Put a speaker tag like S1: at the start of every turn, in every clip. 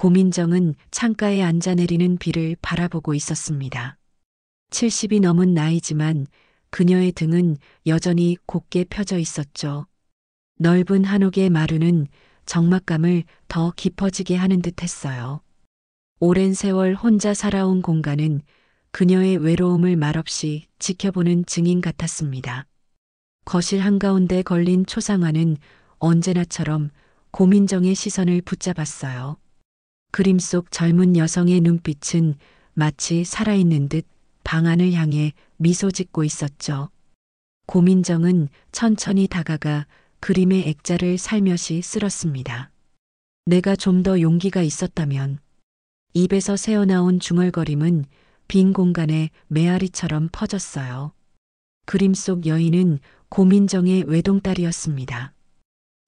S1: 고민정은 창가에 앉아 내리는 비를 바라보고 있었습니다. 70이 넘은 나이지만 그녀의 등은 여전히 곧게 펴져 있었죠. 넓은 한옥의 마루는 적막감을 더 깊어지게 하는 듯 했어요. 오랜 세월 혼자 살아온 공간은 그녀의 외로움을 말없이 지켜보는 증인 같았습니다. 거실 한가운데 걸린 초상화는 언제나처럼 고민정의 시선을 붙잡았어요. 그림 속 젊은 여성의 눈빛은 마치 살아있는 듯 방 안을 향해 미소 짓고 있었죠. 고민정은 천천히 다가가 그림의 액자를 살며시 쓸었습니다. 내가 좀 더 용기가 있었다면. 입에서 새어나온 중얼거림은 빈 공간에 메아리처럼 퍼졌어요. 그림 속 여인은 고민정의 외동딸이었습니다.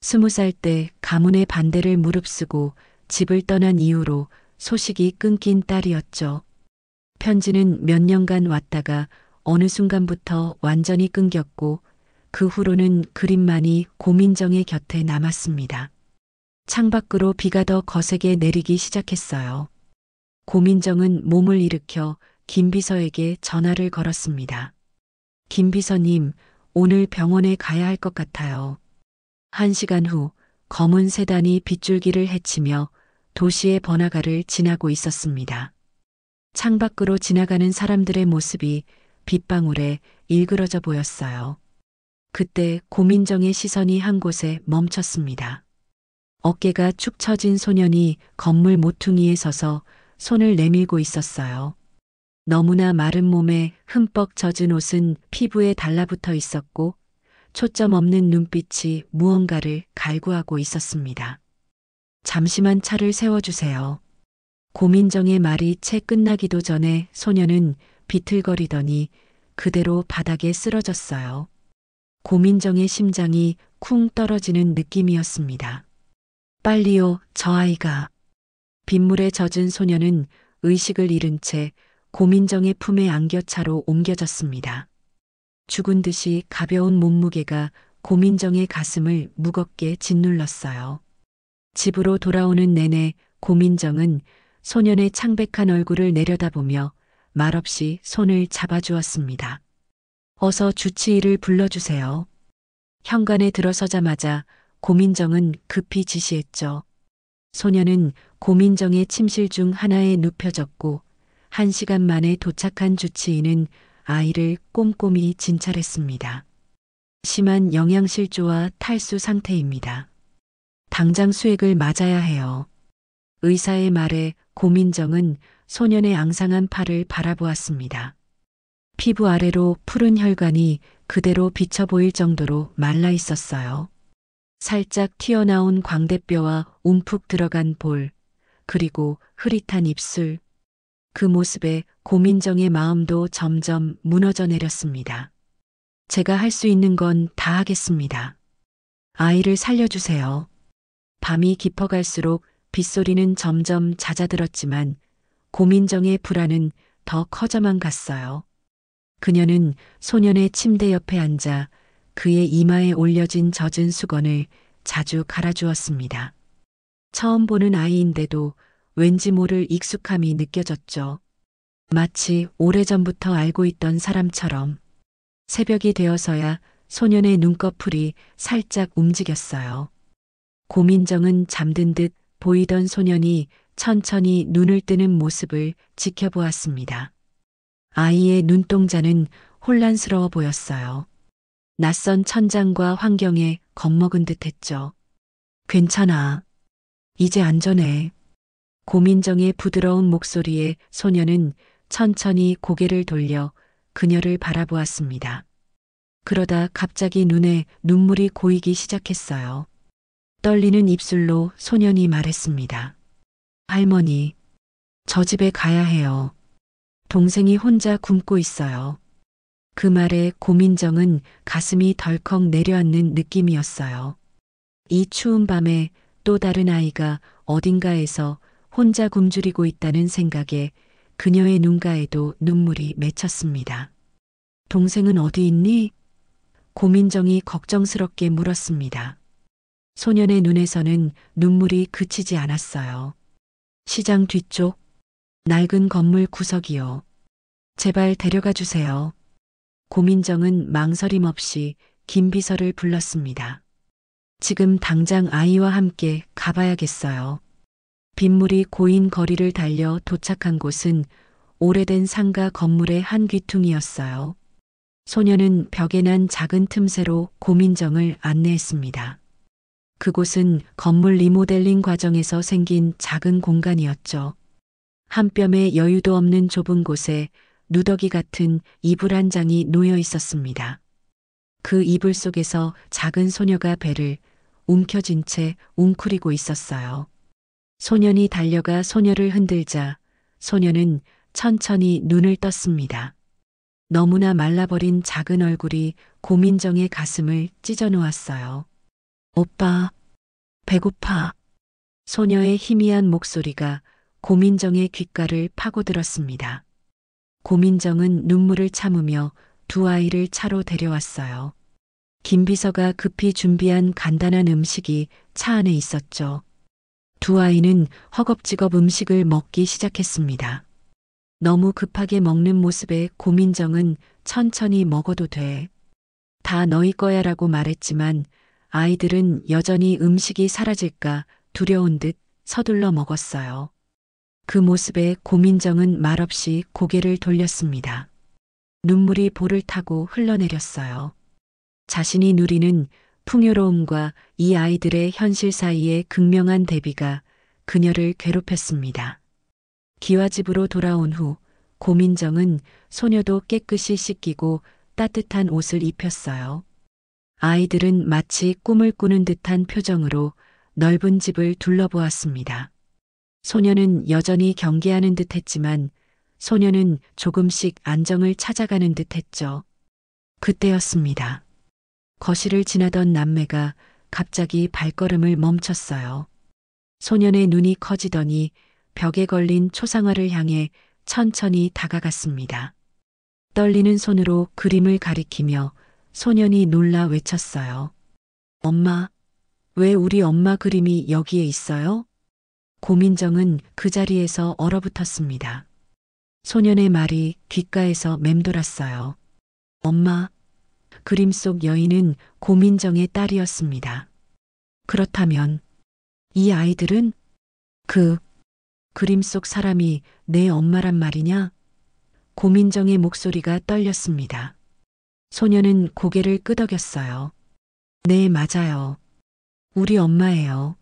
S1: 20살 때 가문의 반대를 무릅쓰고 집을 떠난 이후로 소식이 끊긴 딸이었죠. 편지는 몇 년간 왔다가 어느 순간부터 완전히 끊겼고 그 후로는 그림만이 고민정의 곁에 남았습니다. 창밖으로 비가 더 거세게 내리기 시작했어요. 고민정은 몸을 일으켜 김비서에게 전화를 걸었습니다. 김비서님, 오늘 병원에 가야 할 것 같아요. 1시간 후 검은 세단이 빗줄기를 헤치며 도시의 번화가를 지나고 있었습니다. 창밖으로 지나가는 사람들의 모습이 빗방울에 일그러져 보였어요. 그때 고민정의 시선이 한 곳에 멈췄습니다. 어깨가 축 처진 소년이 건물 모퉁이에 서서 손을 내밀고 있었어요. 너무나 마른 몸에 흠뻑 젖은 옷은 피부에 달라붙어 있었고 초점 없는 눈빛이 무언가를 갈구하고 있었습니다. 잠시만 차를 세워주세요. 고민정의 말이 채 끝나기도 전에 소녀는 비틀거리더니 그대로 바닥에 쓰러졌어요. 고민정의 심장이 쿵 떨어지는 느낌이었습니다. 빨리요, 저 아이가. 빗물에 젖은 소녀는 의식을 잃은 채 고민정의 품에 안겨 차로 옮겨졌습니다. 죽은 듯이 가벼운 몸무게가 고민정의 가슴을 무겁게 짓눌렀어요. 집으로 돌아오는 내내 고민정은 소년의 창백한 얼굴을 내려다보며 말없이 손을 잡아주었습니다. 어서 주치의를 불러주세요. 현관에 들어서자마자 고민정은 급히 지시했죠. 소년은 고민정의 침실 중 하나에 눕혀졌고 1시간 만에 도착한 주치의는 아이를 꼼꼼히 진찰했습니다. 심한 영양실조와 탈수 상태입니다. 당장 수액을 맞아야 해요. 의사의 말에 고민정은 소년의 앙상한 팔을 바라보았습니다. 피부 아래로 푸른 혈관이 그대로 비쳐 보일 정도로 말라 있었어요. 살짝 튀어나온 광대뼈와 움푹 들어간 볼, 그리고 흐릿한 입술. 그 모습에 고민정의 마음도 점점 무너져 내렸습니다. 제가 할 수 있는 건 다 하겠습니다. 아이를 살려주세요. 밤이 깊어갈수록 빗소리는 점점 잦아들었지만 고민정의 불안은 더 커져만 갔어요. 그녀는 소년의 침대 옆에 앉아 그의 이마에 올려진 젖은 수건을 자주 갈아주었습니다. 처음 보는 아이인데도 왠지 모를 익숙함이 느껴졌죠. 마치 오래전부터 알고 있던 사람처럼. 새벽이 되어서야 소년의 눈꺼풀이 살짝 움직였어요. 고민정은 잠든 듯 보이던 소년이 천천히 눈을 뜨는 모습을 지켜보았습니다. 아이의 눈동자는 혼란스러워 보였어요. 낯선 천장과 환경에 겁먹은 듯 했죠. 괜찮아. 이제 안전해. 고민정의 부드러운 목소리에 소년은 천천히 고개를 돌려 그녀를 바라보았습니다. 그러다 갑자기 눈에 눈물이 고이기 시작했어요. 떨리는 입술로 소년이 말했습니다. 할머니, 저 집에 가야 해요. 동생이 혼자 굶고 있어요. 그 말에 고민정은 가슴이 덜컥 내려앉는 느낌이었어요. 이 추운 밤에 또 다른 아이가 어딘가에서 혼자 굶주리고 있다는 생각에 그녀의 눈가에도 눈물이 맺혔습니다. 동생은 어디 있니? 고민정이 걱정스럽게 물었습니다. 소년의 눈에서는 눈물이 그치지 않았어요. 시장 뒤쪽 낡은 건물 구석이요. 제발 데려가 주세요. 고민정은 망설임 없이 김 비서를 불렀습니다. 지금 당장 아이와 함께 가봐야겠어요. 빗물이 고인 거리를 달려 도착한 곳은 오래된 상가 건물의 한 귀퉁이였어요. 소녀는 벽에 난 작은 틈새로 고민정을 안내했습니다. 그곳은 건물 리모델링 과정에서 생긴 작은 공간이었죠. 한 뼘의 여유도 없는 좁은 곳에 누더기 같은 이불 한 장이 놓여 있었습니다. 그 이불 속에서 작은 소녀가 배를 움켜쥔 채 웅크리고 있었어요. 소년이 달려가 소녀를 흔들자 소녀는 천천히 눈을 떴습니다. 너무나 말라버린 작은 얼굴이 고민정의 가슴을 찢어 놓았어요. 오빠, 배고파. 소녀의 희미한 목소리가 고민정의 귓가를 파고들었습니다. 고민정은 눈물을 참으며 두 아이를 차로 데려왔어요. 김 비서가 급히 준비한 간단한 음식이 차 안에 있었죠. 두 아이는 허겁지겁 음식을 먹기 시작했습니다. 너무 급하게 먹는 모습에 고민정은 천천히 먹어도 돼. 다 너희 거야라고 말했지만 아이들은 여전히 음식이 사라질까 두려운 듯 서둘러 먹었어요. 그 모습에 고민정은 말없이 고개를 돌렸습니다. 눈물이 볼을 타고 흘러내렸어요. 자신이 누리는 풍요로움과 이 아이들의 현실 사이의 극명한 대비가 그녀를 괴롭혔습니다. 기와집으로 돌아온 후 고민정은 소녀도 깨끗이 씻기고 따뜻한 옷을 입혔어요. 아이들은 마치 꿈을 꾸는 듯한 표정으로 넓은 집을 둘러보았습니다. 소녀는 여전히 경계하는 듯 했지만 소녀는 조금씩 안정을 찾아가는 듯 했죠. 그때였습니다. 거실을 지나던 남매가 갑자기 발걸음을 멈췄어요. 소년의 눈이 커지더니 벽에 걸린 초상화를 향해 천천히 다가갔습니다. 떨리는 손으로 그림을 가리키며 소년이 놀라 외쳤어요. 엄마, 왜 우리 엄마 그림이 여기에 있어요? 고민정은 그 자리에서 얼어붙었습니다. 소년의 말이 귓가에서 맴돌았어요. 엄마, 그림 속 여인은 고민정의 딸이었습니다. 그렇다면 이 아이들은 그 그림 속 사람이 내 엄마란 말이냐? 고민정의 목소리가 떨렸습니다. 소녀는 고개를 끄덕였어요. 네, 맞아요. 우리 엄마예요.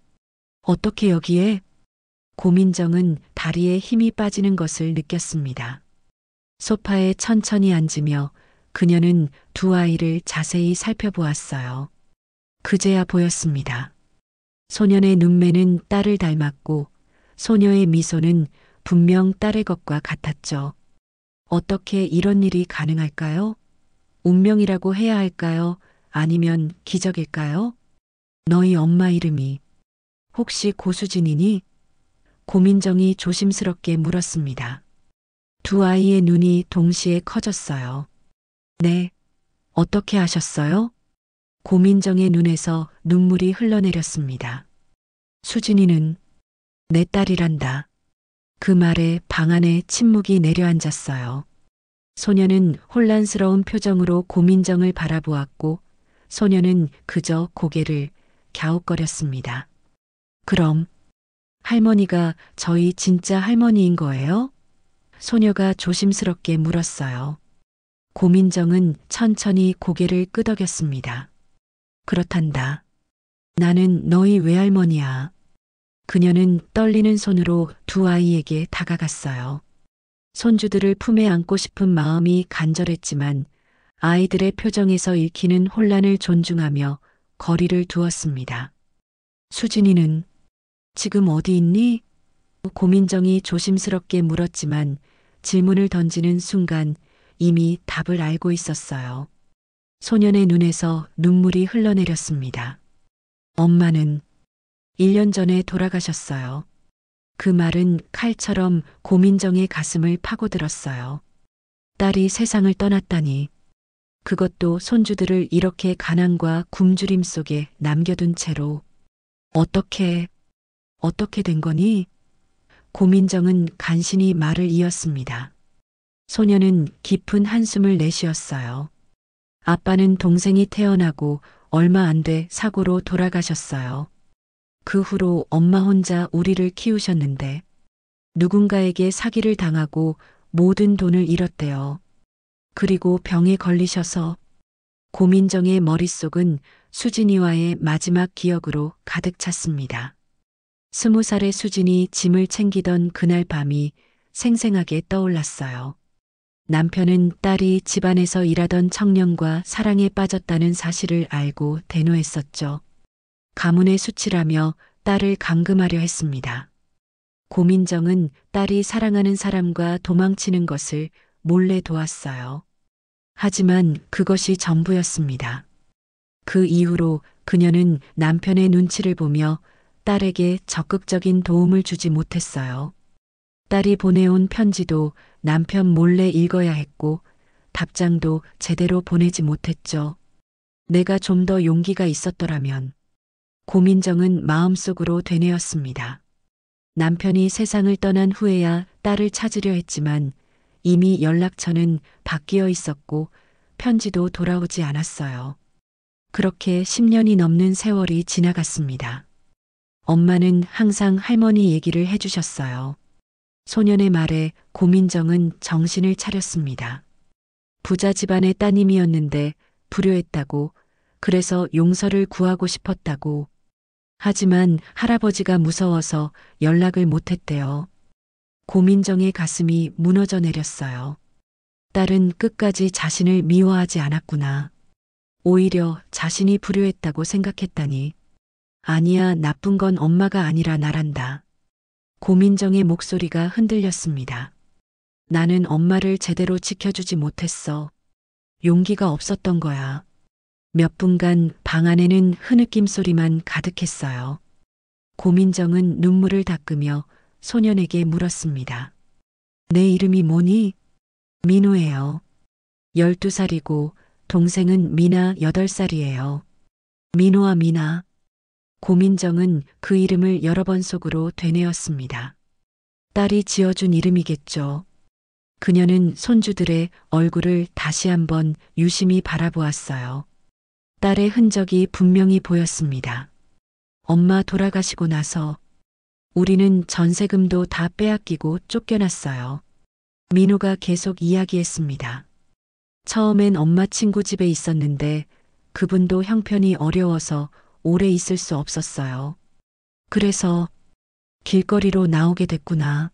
S1: 어떻게 여기에? 고민정은 다리에 힘이 빠지는 것을 느꼈습니다. 소파에 천천히 앉으며 그녀는 두 아이를 자세히 살펴보았어요. 그제야 보였습니다. 소년의 눈매는 딸을 닮았고 소녀의 미소는 분명 딸의 것과 같았죠. 어떻게 이런 일이 가능할까요? 운명이라고 해야 할까요? 아니면 기적일까요? 너희 엄마 이름이 혹시 고수진이니? 고민정이 조심스럽게 물었습니다. 두 아이의 눈이 동시에 커졌어요. 네, 어떻게 아셨어요? 고민정의 눈에서 눈물이 흘러내렸습니다. 수진이는 내 딸이란다. 그 말에 방 안에 침묵이 내려앉았어요. 소녀는 혼란스러운 표정으로 고민정을 바라보았고 소녀는 그저 고개를 갸웃거렸습니다. 그럼 할머니가 저희 진짜 할머니인 거예요? 소녀가 조심스럽게 물었어요. 고민정은 천천히 고개를 끄덕였습니다. 그렇단다. 나는 너희 외할머니야. 그녀는 떨리는 손으로 두 아이에게 다가갔어요. 손주들을 품에 안고 싶은 마음이 간절했지만 아이들의 표정에서 읽히는 혼란을 존중하며 거리를 두었습니다. 수진이는 지금 어디 있니? 고민정이 조심스럽게 물었지만 질문을 던지는 순간 이미 답을 알고 있었어요. 소년의 눈에서 눈물이 흘러내렸습니다. 엄마는 1년 전에 돌아가셨어요. 그 말은 칼처럼 고민정의 가슴을 파고들었어요. 딸이 세상을 떠났다니. 그것도 손주들을 이렇게 가난과 굶주림 속에 남겨둔 채로. 어떻게 된 거니? 고민정은 간신히 말을 이었습니다. 소녀는 깊은 한숨을 내쉬었어요. 아빠는 동생이 태어나고 얼마 안 돼 사고로 돌아가셨어요. 그 후로 엄마 혼자 우리를 키우셨는데 누군가에게 사기를 당하고 모든 돈을 잃었대요. 그리고 병에 걸리셔서 고민정의 머릿속은 수진이와의 마지막 기억으로 가득 찼습니다. 20살의 수진이 짐을 챙기던 그날 밤이 생생하게 떠올랐어요. 남편은 딸이 집안에서 일하던 청년과 사랑에 빠졌다는 사실을 알고 대노했었죠. 가문의 수치라며 딸을 감금하려 했습니다. 고민정은 딸이 사랑하는 사람과 도망치는 것을 몰래 도왔어요. 하지만 그것이 전부였습니다. 그 이후로 그녀는 남편의 눈치를 보며 딸에게 적극적인 도움을 주지 못했어요. 딸이 보내온 편지도 남편 몰래 읽어야 했고 답장도 제대로 보내지 못했죠. 내가 좀 더 용기가 있었더라면. 고민정은 마음속으로 되뇌었습니다. 남편이 세상을 떠난 후에야 딸을 찾으려 했지만 이미 연락처는 바뀌어 있었고 편지도 돌아오지 않았어요. 그렇게 10년이 넘는 세월이 지나갔습니다. 엄마는 항상 할머니 얘기를 해주셨어요. 소년의 말에 고민정은 정신을 차렸습니다. 부자 집안의 따님이었는데 불효했다고, 그래서 용서를 구하고 싶었다고. 하지만 할아버지가 무서워서 연락을 못했대요. 고민정의 가슴이 무너져 내렸어요. 딸은 끝까지 자신을 미워하지 않았구나. 오히려 자신이 불효했다고 생각했다니. 아니야, 나쁜 건 엄마가 아니라 나란다. 고민정의 목소리가 흔들렸습니다. 나는 엄마를 제대로 지켜주지 못했어. 용기가 없었던 거야. 몇 분간 방 안에는 흐느낌 소리만 가득했어요. 고민정은 눈물을 닦으며 소년에게 물었습니다. 내 이름이 뭐니? 민호예요. 12살이고 동생은 미나 8살이에요. 민호와 미나. 고민정은 그 이름을 여러 번 속으로 되뇌었습니다. 딸이 지어준 이름이겠죠. 그녀는 손주들의 얼굴을 다시 한번 유심히 바라보았어요. 딸의 흔적이 분명히 보였습니다. 엄마 돌아가시고 나서 우리는 전세금도 다 빼앗기고 쫓겨났어요. 민호가 계속 이야기했습니다. 처음엔 엄마 친구 집에 있었는데 그분도 형편이 어려워서 오래 있을 수 없었어요. 그래서 길거리로 나오게 됐구나.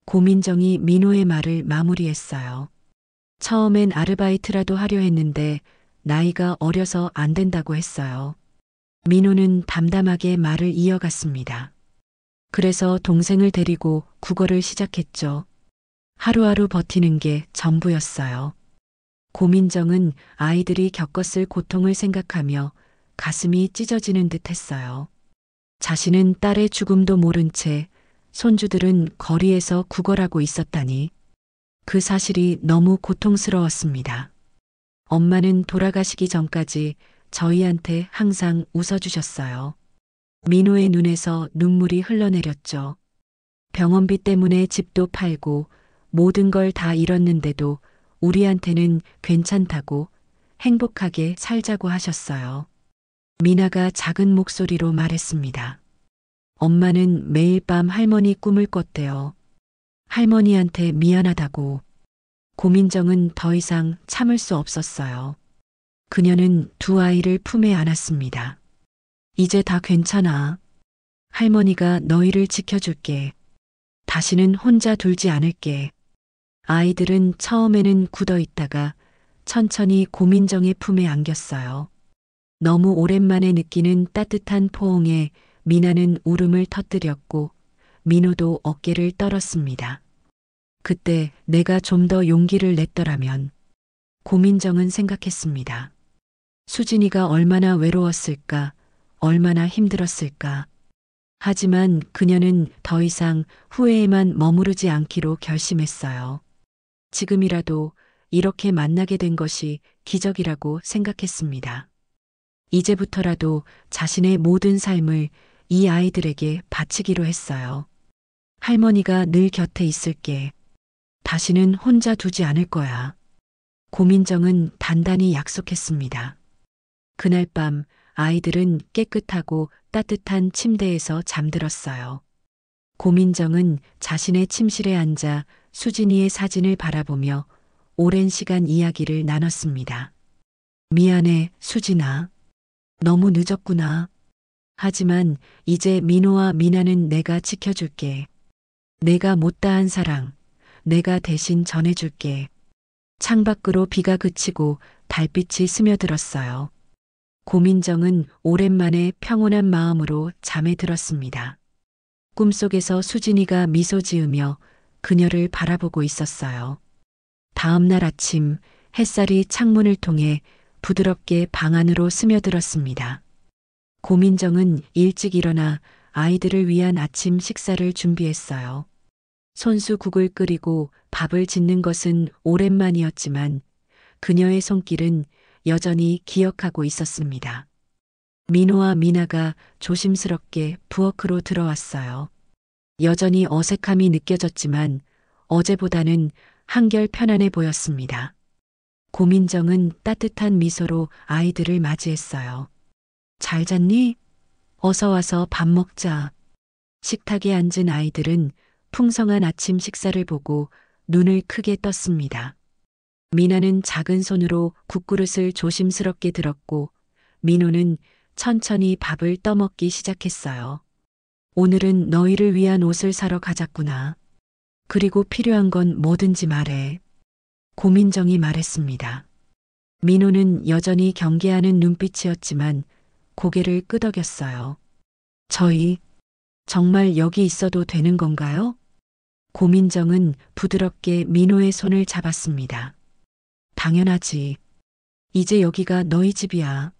S1: 고민정이 민호의 말을 마무리했어요. 처음엔 아르바이트라도 하려 했는데 나이가 어려서 안 된다고 했어요. 민호는 담담하게 말을 이어갔습니다. 그래서 동생을 데리고 국어를 시작했죠. 하루하루 버티는 게 전부였어요. 고민정은 아이들이 겪었을 고통을 생각하며 가슴이 찢어지는 듯 했어요. 자신은 딸의 죽음도 모른 채 손주들은 거리에서 구걸하고 있었다니. 그 사실이 너무 고통스러웠습니다. 엄마는 돌아가시기 전까지 저희한테 항상 웃어주셨어요. 민호의 눈에서 눈물이 흘러내렸죠. 병원비 때문에 집도 팔고 모든 걸 다 잃었는데도 우리한테는 괜찮다고 행복하게 살자고 하셨어요. 미나가 작은 목소리로 말했습니다. 엄마는 매일 밤 할머니 꿈을 꿨대요. 할머니한테 미안하다고. 고민정은 더 이상 참을 수 없었어요. 그녀는 두 아이를 품에 안았습니다. 이제 다 괜찮아. 할머니가 너희를 지켜줄게. 다시는 혼자 둘지 않을게. 아이들은 처음에는 굳어 있다가 천천히 고민정의 품에 안겼어요. 너무 오랜만에 느끼는 따뜻한 포옹에 미나는 울음을 터뜨렸고 민호도 어깨를 떨었습니다. 그때 내가 좀 더 용기를 냈더라면. 고민정은 생각했습니다. 수진이가 얼마나 외로웠을까, 얼마나 힘들었을까. 하지만 그녀는 더 이상 후회에만 머무르지 않기로 결심했어요. 지금이라도 이렇게 만나게 된 것이 기적이라고 생각했습니다. 이제부터라도 자신의 모든 삶을 이 아이들에게 바치기로 했어요. 할머니가 늘 곁에 있을게. 다시는 혼자 두지 않을 거야. 고민정은 단단히 약속했습니다. 그날 밤 아이들은 깨끗하고 따뜻한 침대에서 잠들었어요. 고민정은 자신의 침실에 앉아 수진이의 사진을 바라보며 오랜 시간 이야기를 나눴습니다. 미안해, 수진아. 너무 늦었구나. 하지만 이제 민호와 미나는 내가 지켜줄게. 내가 못다한 사랑, 내가 대신 전해줄게. 창밖으로 비가 그치고 달빛이 스며들었어요. 고민정은 오랜만에 평온한 마음으로 잠에 들었습니다. 꿈속에서 수진이가 미소 지으며 그녀를 바라보고 있었어요. 다음 날 아침 햇살이 창문을 통해 부드럽게 방 안으로 스며들었습니다. 고민정은 일찍 일어나 아이들을 위한 아침 식사를 준비했어요. 손수국을 끓이고 밥을 짓는 것은 오랜만이었지만 그녀의 손길은 여전히 기억하고 있었습니다. 민호와 미나가 조심스럽게 부엌으로 들어왔어요. 여전히 어색함이 느껴졌지만 어제보다는 한결 편안해 보였습니다. 고민정은 따뜻한 미소로 아이들을 맞이했어요. 잘 잤니? 어서 와서 밥 먹자. 식탁에 앉은 아이들은 풍성한 아침 식사를 보고 눈을 크게 떴습니다. 미나는 작은 손으로 국그릇을 조심스럽게 들었고 민호는 천천히 밥을 떠먹기 시작했어요. 오늘은 너희를 위한 옷을 사러 가자꾸나. 그리고 필요한 건 뭐든지 말해. 고민정이 말했습니다. 민호는 여전히 경계하는 눈빛이었지만 고개를 끄덕였어요. 저희 정말 여기 있어도 되는 건가요? 고민정은 부드럽게 민호의 손을 잡았습니다. 당연하지. 이제 여기가 너희 집이야.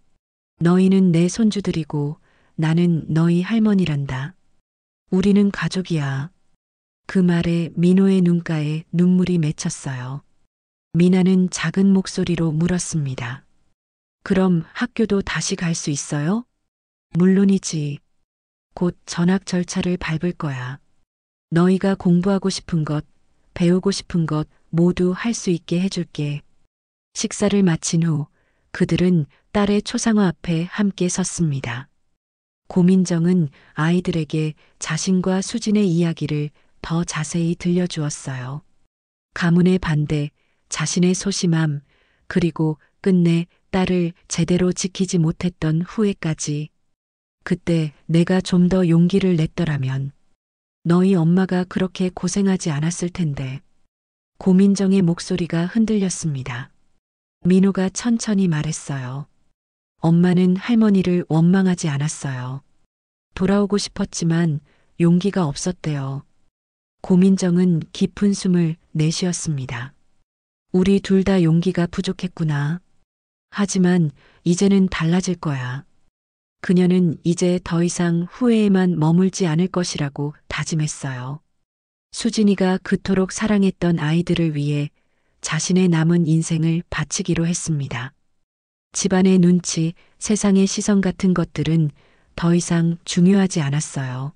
S1: 너희는 내 손주들이고 나는 너희 할머니란다. 우리는 가족이야. 그 말에 민호의 눈가에 눈물이 맺혔어요. 미나는 작은 목소리로 물었습니다. 그럼 학교도 다시 갈 수 있어요? 물론이지. 곧 전학 절차를 밟을 거야. 너희가 공부하고 싶은 것, 배우고 싶은 것 모두 할 수 있게 해줄게. 식사를 마친 후 그들은 딸의 초상화 앞에 함께 섰습니다. 고민정은 아이들에게 자신과 수진의 이야기를 더 자세히 들려주었어요. 가문의 반대, 자신의 소심함, 그리고 끝내 딸을 제대로 지키지 못했던 후회까지. 그때 내가 좀 더 용기를 냈더라면 너희 엄마가 그렇게 고생하지 않았을 텐데. 고민정의 목소리가 흔들렸습니다. 민호가 천천히 말했어요. 엄마는 할머니를 원망하지 않았어요. 돌아오고 싶었지만 용기가 없었대요. 고민정은 깊은 숨을 내쉬었습니다. 우리 둘 다 용기가 부족했구나. 하지만 이제는 달라질 거야. 그녀는 이제 더 이상 후회에만 머물지 않을 것이라고 다짐했어요. 수진이가 그토록 사랑했던 아이들을 위해 자신의 남은 인생을 바치기로 했습니다. 집안의 눈치, 세상의 시선 같은 것들은 더 이상 중요하지 않았어요.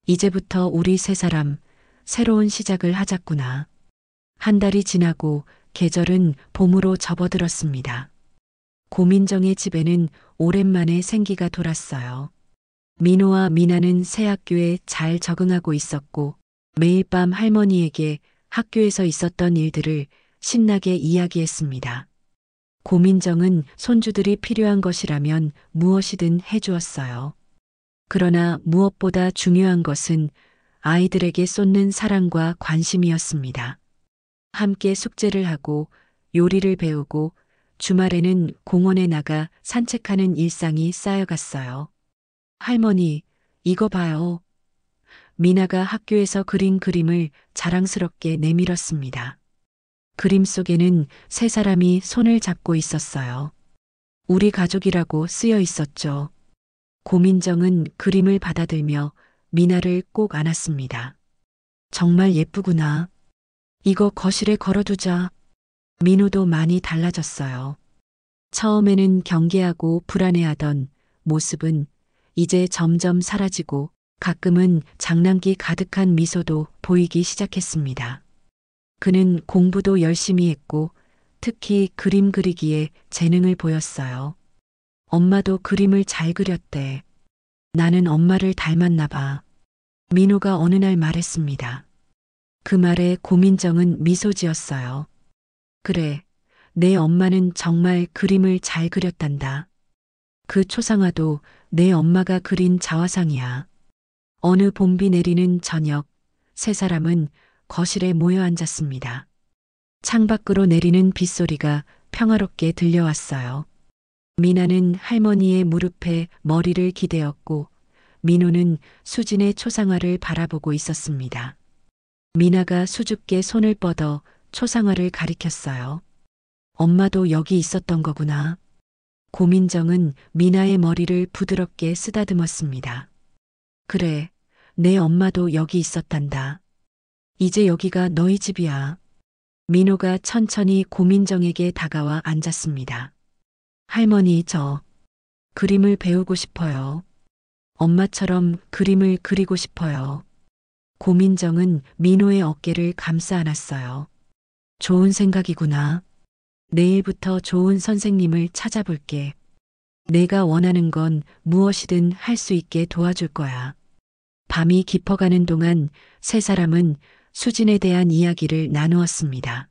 S1: 이제부터 우리 세 사람 새로운 시작을 하자꾸나. 한 달이 지나고 계절은 봄으로 접어들었습니다. 고민정의 집에는 오랜만에 생기가 돌았어요. 민호와 미나는 새 학교에 잘 적응하고 있었고 매일 밤 할머니에게 학교에서 있었던 일들을 신나게 이야기했습니다. 고민정은 손주들이 필요한 것이라면 무엇이든 해주었어요. 그러나 무엇보다 중요한 것은 아이들에게 쏟는 사랑과 관심이었습니다. 함께 숙제를 하고 요리를 배우고 주말에는 공원에 나가 산책하는 일상이 쌓여갔어요. 할머니, 이거 봐요. 미나가 학교에서 그린 그림을 자랑스럽게 내밀었습니다. 그림 속에는 세 사람이 손을 잡고 있었어요. 우리 가족이라고 쓰여 있었죠. 고민정은 그림을 받아들며 미나를 꼭 안았습니다. 정말 예쁘구나. 이거 거실에 걸어두자. 민호도 많이 달라졌어요. 처음에는 경계하고 불안해하던 모습은 이제 점점 사라지고 가끔은 장난기 가득한 미소도 보이기 시작했습니다. 그는 공부도 열심히 했고 특히 그림 그리기에 재능을 보였어요. 엄마도 그림을 잘 그렸대. 나는 엄마를 닮았나 봐. 민호가 어느 날 말했습니다. 그 말에 고민정은 미소 지었어요. 그래, 내 엄마는 정말 그림을 잘 그렸단다. 그 초상화도 내 엄마가 그린 자화상이야. 어느 봄비 내리는 저녁, 세 사람은 거실에 모여 앉았습니다. 창밖으로 내리는 빗소리가 평화롭게 들려왔어요. 미나는 할머니의 무릎에 머리를 기대었고 민호는 수진의 초상화를 바라보고 있었습니다. 미나가 수줍게 손을 뻗어 초상화를 가리켰어요. 엄마도 여기 있었던 거구나. 고민정은 미나의 머리를 부드럽게 쓰다듬었습니다. 그래, 내 엄마도 여기 있었단다. 이제 여기가 너희 집이야. 민호가 천천히 고민정에게 다가와 앉았습니다. 할머니, 저 그림을 배우고 싶어요. 엄마처럼 그림을 그리고 싶어요. 고민정은 민호의 어깨를 감싸 안았어요. 좋은 생각이구나. 내일부터 좋은 선생님을 찾아볼게. 내가 원하는 건 무엇이든 할 수 있게 도와줄 거야. 밤이 깊어가는 동안 세 사람은 수진에 대한 이야기를 나누었습니다.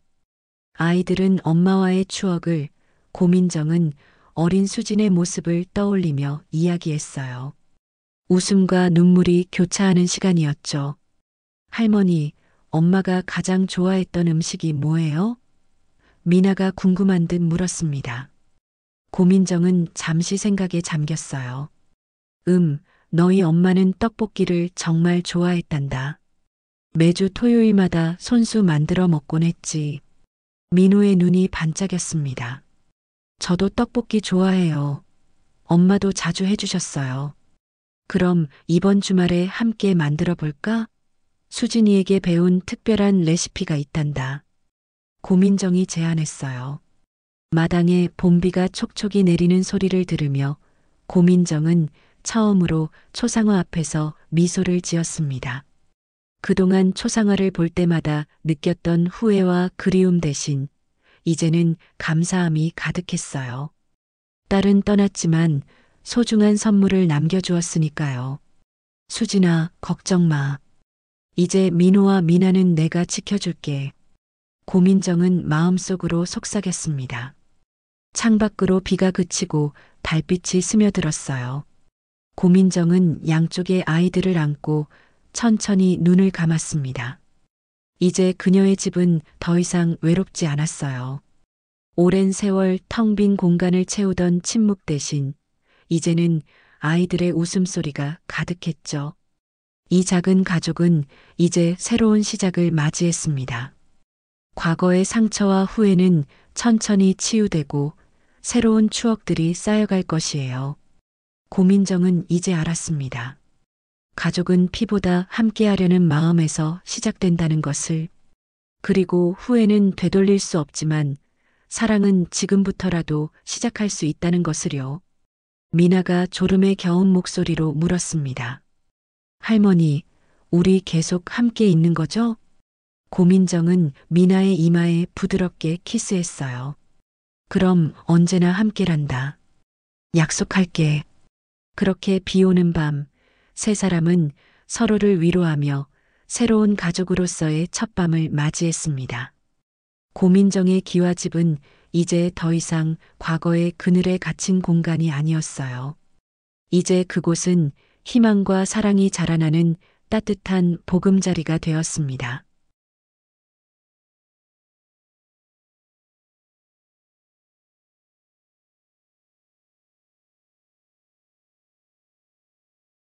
S1: 아이들은 엄마와의 추억을, 고민정은 어린 수진의 모습을 떠올리며 이야기했어요. 웃음과 눈물이 교차하는 시간이었죠. 할머니, 엄마가 가장 좋아했던 음식이 뭐예요? 미나가 궁금한 듯 물었습니다. 고민정은 잠시 생각에 잠겼어요. 너희 엄마는 떡볶이를 정말 좋아했단다. 매주 토요일마다 손수 만들어 먹곤 했지. 민호의 눈이 반짝였습니다. 저도 떡볶이 좋아해요. 엄마도 자주 해주셨어요. 그럼 이번 주말에 함께 만들어 볼까? 수진이에게 배운 특별한 레시피가 있단다. 고민정이 제안했어요. 마당에 봄비가 촉촉이 내리는 소리를 들으며 고민정은 처음으로 초상화 앞에서 미소를 지었습니다. 그동안 초상화를 볼 때마다 느꼈던 후회와 그리움 대신 이제는 감사함이 가득했어요. 딸은 떠났지만 소중한 선물을 남겨주었으니까요. 수진아, 걱정 마. 이제 민호와 미나는 내가 지켜줄게. 고민정은 마음속으로 속삭였습니다. 창밖으로 비가 그치고 달빛이 스며들었어요. 고민정은 양쪽에 아이들을 안고 천천히 눈을 감았습니다. 이제 그녀의 집은 더 이상 외롭지 않았어요. 오랜 세월 텅 빈 공간을 채우던 침묵 대신 이제는 아이들의 웃음소리가 가득했죠. 이 작은 가족은 이제 새로운 시작을 맞이했습니다. 과거의 상처와 후회는 천천히 치유되고 새로운 추억들이 쌓여갈 것이에요. 고민정은 이제 알았습니다. 가족은 피보다 함께하려는 마음에서 시작된다는 것을. 그리고 후회는 되돌릴 수 없지만 사랑은 지금부터라도 시작할 수 있다는 것을요. 미나가 졸음에 겨운 목소리로 물었습니다. 할머니, 우리 계속 함께 있는 거죠? 고민정은 미나의 이마에 부드럽게 키스했어요. 그럼 언제나 함께란다. 약속할게. 그렇게 비 오는 밤, 세 사람은 서로를 위로하며 새로운 가족으로서의 첫밤을 맞이했습니다. 고민정의 기와집은 이제 더 이상 과거의 그늘에 갇힌 공간이 아니었어요. 이제 그곳은 희망과 사랑이 자라나는 따뜻한 보금자리가 되었습니다.